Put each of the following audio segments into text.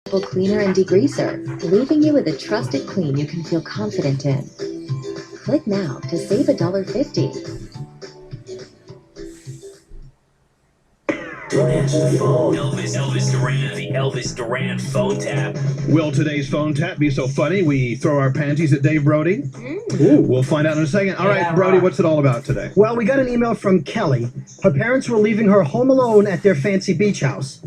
cleaner and degreaser, leaving you with a trusted clean you can feel confident in. Click now to save $1.50. Don't answer the phone. Elvis Duran, the Elvis Duran phone tap. Will today's phone tap be so funny we throw our panties at Dave Brody? Ooh. We'll find out in a second. All right, Brody, what's it all about today? Well, we got an email from Kelly. Her parents were leaving her home alone at their fancy beach house.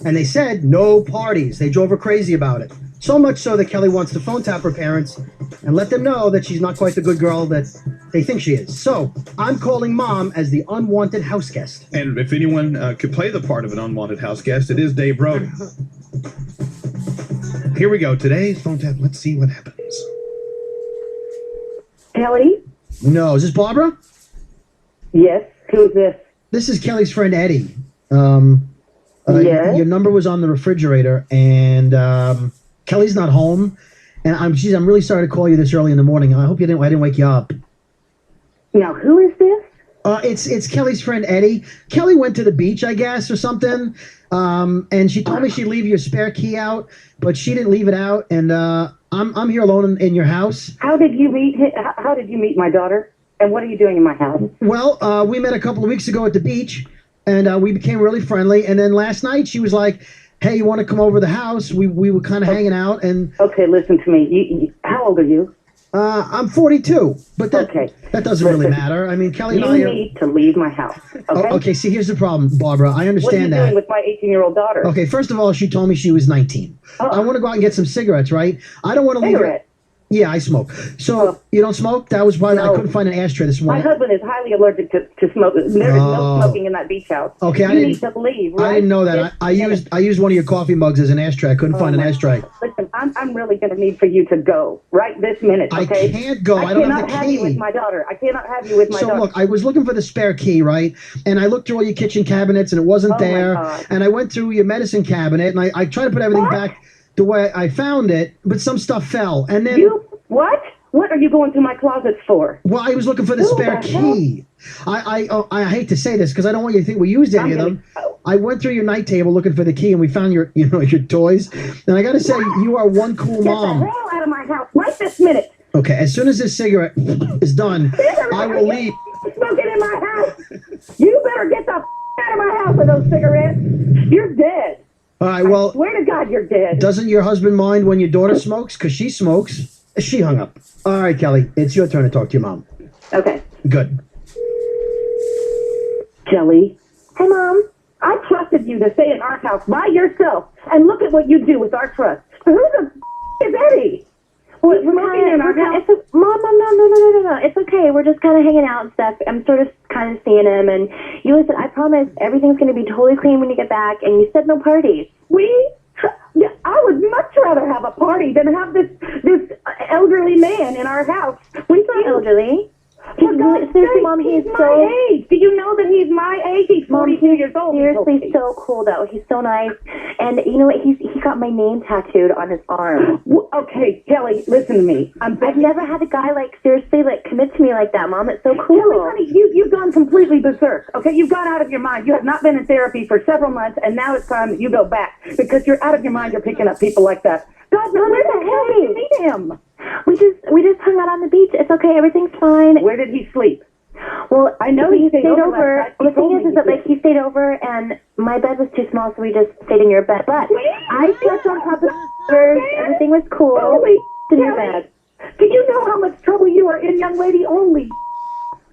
And they said no parties. They drove her crazy about it. So much so that Kelly wants to phone tap her parents and let them know that she's not quite the good girl that they think she is. So I'm calling Mom as the unwanted house guest. And if anyone could play the part of an unwanted house guest, it is Dave Brody. Here we go. Today's phone tap. Let's see what happens. Kelly? No, is this Barbara? Yes. Who's this? This is Kelly's friend Eddie. Yes? Your number was on the refrigerator, and Kelly's not home. And I'm really sorry to call you this early in the morning. I hope I didn't wake you up. Now, who is this? It's Kelly's friend Eddie. Kelly went to the beach, I guess, or something. And she told me she'd leave your spare key out, but she didn't leave it out. And I'm here alone in your house. How did you meet my daughter? And what are you doing in my house? Well, we met a couple of weeks ago at the beach, and we became really friendly. And then last night she was like, "Hey, you want to come over to the house?" We were kind of hanging out, and okay, listen to me. How old are you? I'm 42, but that doesn't really matter. I mean, Kelly and I You need to leave my house. Okay. Okay. See, here's the problem, Barbara. I understand What are you doing with my 18-year-old daughter? Okay, first of all, she told me she was 19. I want to go out and get some cigarettes, right? I don't want to leave her. Cigarette? Yeah, I smoke. So you don't smoke? That was why I couldn't find an ashtray this My morning. husband is highly allergic to smoking. There is no smoking in that beach house. Okay, you need to leave. Right? I didn't know that. I used one of your coffee mugs as an ashtray. I couldn't find an ashtray. Listen, I'm really going to need for you to go right this minute. Okay? I can't go. I don't have the key. cannot have you with my daughter. I cannot have you with my daughter. So look, I was looking for the spare key, right? And I looked through all your kitchen cabinets, and it wasn't there. God. And I went through your medicine cabinet, and I tried to put everything back the way I found it, but some stuff fell. And then What? What are you going to my closets for? Well, I was looking for the spare key. I hate to say this because I don't want you to think we used any of them. I went through your night table looking for the key, and we found your toys. And I got to say, you are one cool mom. Get the hell out of my house right this minute. Okay, as soon as this cigarette is done, I will leave. Smoking in my house. You better get the out of my house with those cigarettes. You're dead. All right, well, I swear to God, you're dead. Doesn't your husband mind when your daughter smokes? Because she smokes. She hung up. All right, Kelly, it's your turn to talk to your mom. Okay. Good. Kelly. Hey, Mom. I trusted you to stay in our house by yourself, and look at what you do with our trust. Who the is Eddie? Well, smoking in our house? Mom, no. It's okay. We're just kind of hanging out and stuff. I'm sort of kind of seeing him, and you listen, I promise everything's going to be totally clean when you get back, and you said no parties. I would much rather have a party than have this elderly man in our house. He's not elderly. Seriously, Mom, he's my age. Do you know that he's my age? He's 42 years old. Seriously, so cool though. He's so nice, and you know what? He got my name tattooed on his arm. Okay, Kelly, listen to me. I've never had a guy seriously commit to me like that, Mom. It's so cool. Kelly, honey, you've gone completely berserk. Okay, you've gone out of your mind. You have not been in therapy for several months, and now it's time that you go back because you're out of your mind. You're picking up people like that. God, where the hell did you meet him? We just hung out on the beach. It's okay. Everything's fine. Where did he sleep? Well, I know he stayed over. The thing is that he stayed over, and my bed was too small, so we just stayed in your bed. But I slept on top of the stairs. Everything was cool. Holy in your bed. Do you know how much trouble you are in, young lady? Holy.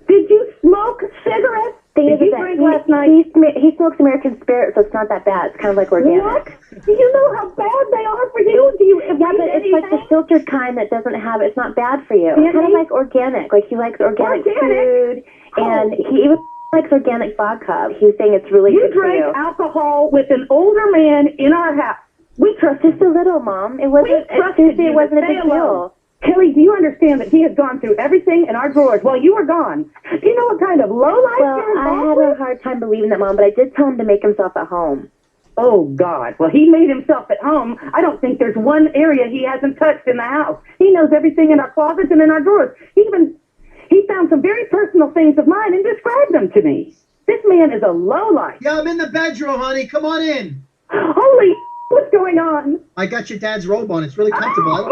Did you smoke cigarettes? Did you drink last night? He smokes American Spirit, so it's not that bad. It's kind of like organic. What? Do you know how bad they are for you? But it's like the filtered kind that doesn't have. It's not bad for you. It's kind of like organic. Like he likes organic food, and he even likes organic vodka. He was saying it's really good for you. You drank alcohol with an older man in our house. We trusted just a little, Mom. It wasn't. Seriously, it wasn't a big deal. Kelly, do you understand that he has gone through everything in our drawers while you were gone? Do you know what kind of lowlife you're involved with? I had a hard time believing that, Mom, but I did tell him to make himself at home. Oh, God. Well, he made himself at home. I don't think there's one area he hasn't touched in the house. He knows everything in our closets and in our drawers. He found some very personal things of mine and described them to me. This man is a lowlife. Yeah, I'm in the bedroom, honey. Come on in. Holy What's going on? I got your dad's robe on. It's really comfortable.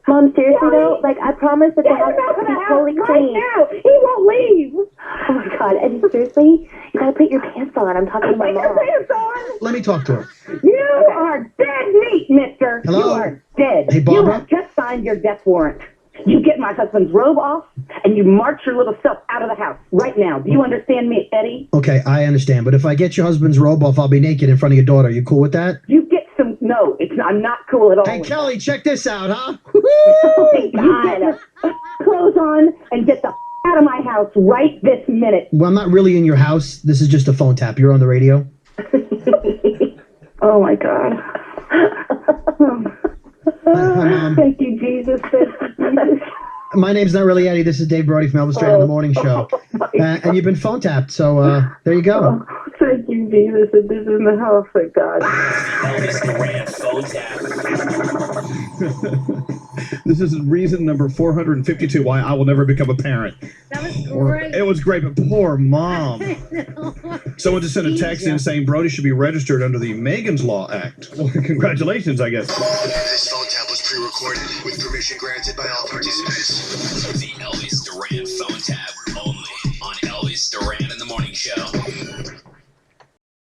Mom, seriously though, like I promise that the house will be totally clean. Now. He won't leave. Oh my God, Eddie, seriously? You gotta put your pants on. I'm talking to my Put your mom. pants on. Let me talk to her. You are dead meat, mister. Hello? You are dead. Hey, Barbara? You have just signed your death warrant. You get my husband's robe off, and you march your little self out of the house right now. Do you understand me, Eddie? Okay, I understand. But if I get your husband's robe off, I'll be naked in front of your daughter. You cool with that? You get some. No, I'm not cool at all. Hey, Kelly, check this out, huh? You get your clothes on and get the out of my house right this minute. Well, I'm not really in your house. This is just a phone tap. You're on the radio. Oh my God. Hi, Mom. Thank you, Jesus. Thank you, Jesus. My name's not really Eddie. This is Dave Brody from Elvis Duran in the Morning Show. And you've been phone tapped, so there you go. Thank you, Jesus. And this is in the house, thank God. Elvis Duran phone tap. This is reason number 452 why I will never become a parent. That was great. It was great, but poor mom. Someone just sent a text in saying Brody should be registered under the Megan's Law Act. Well, congratulations, I guess. This phone tap was pre-recorded with permission granted by all participants.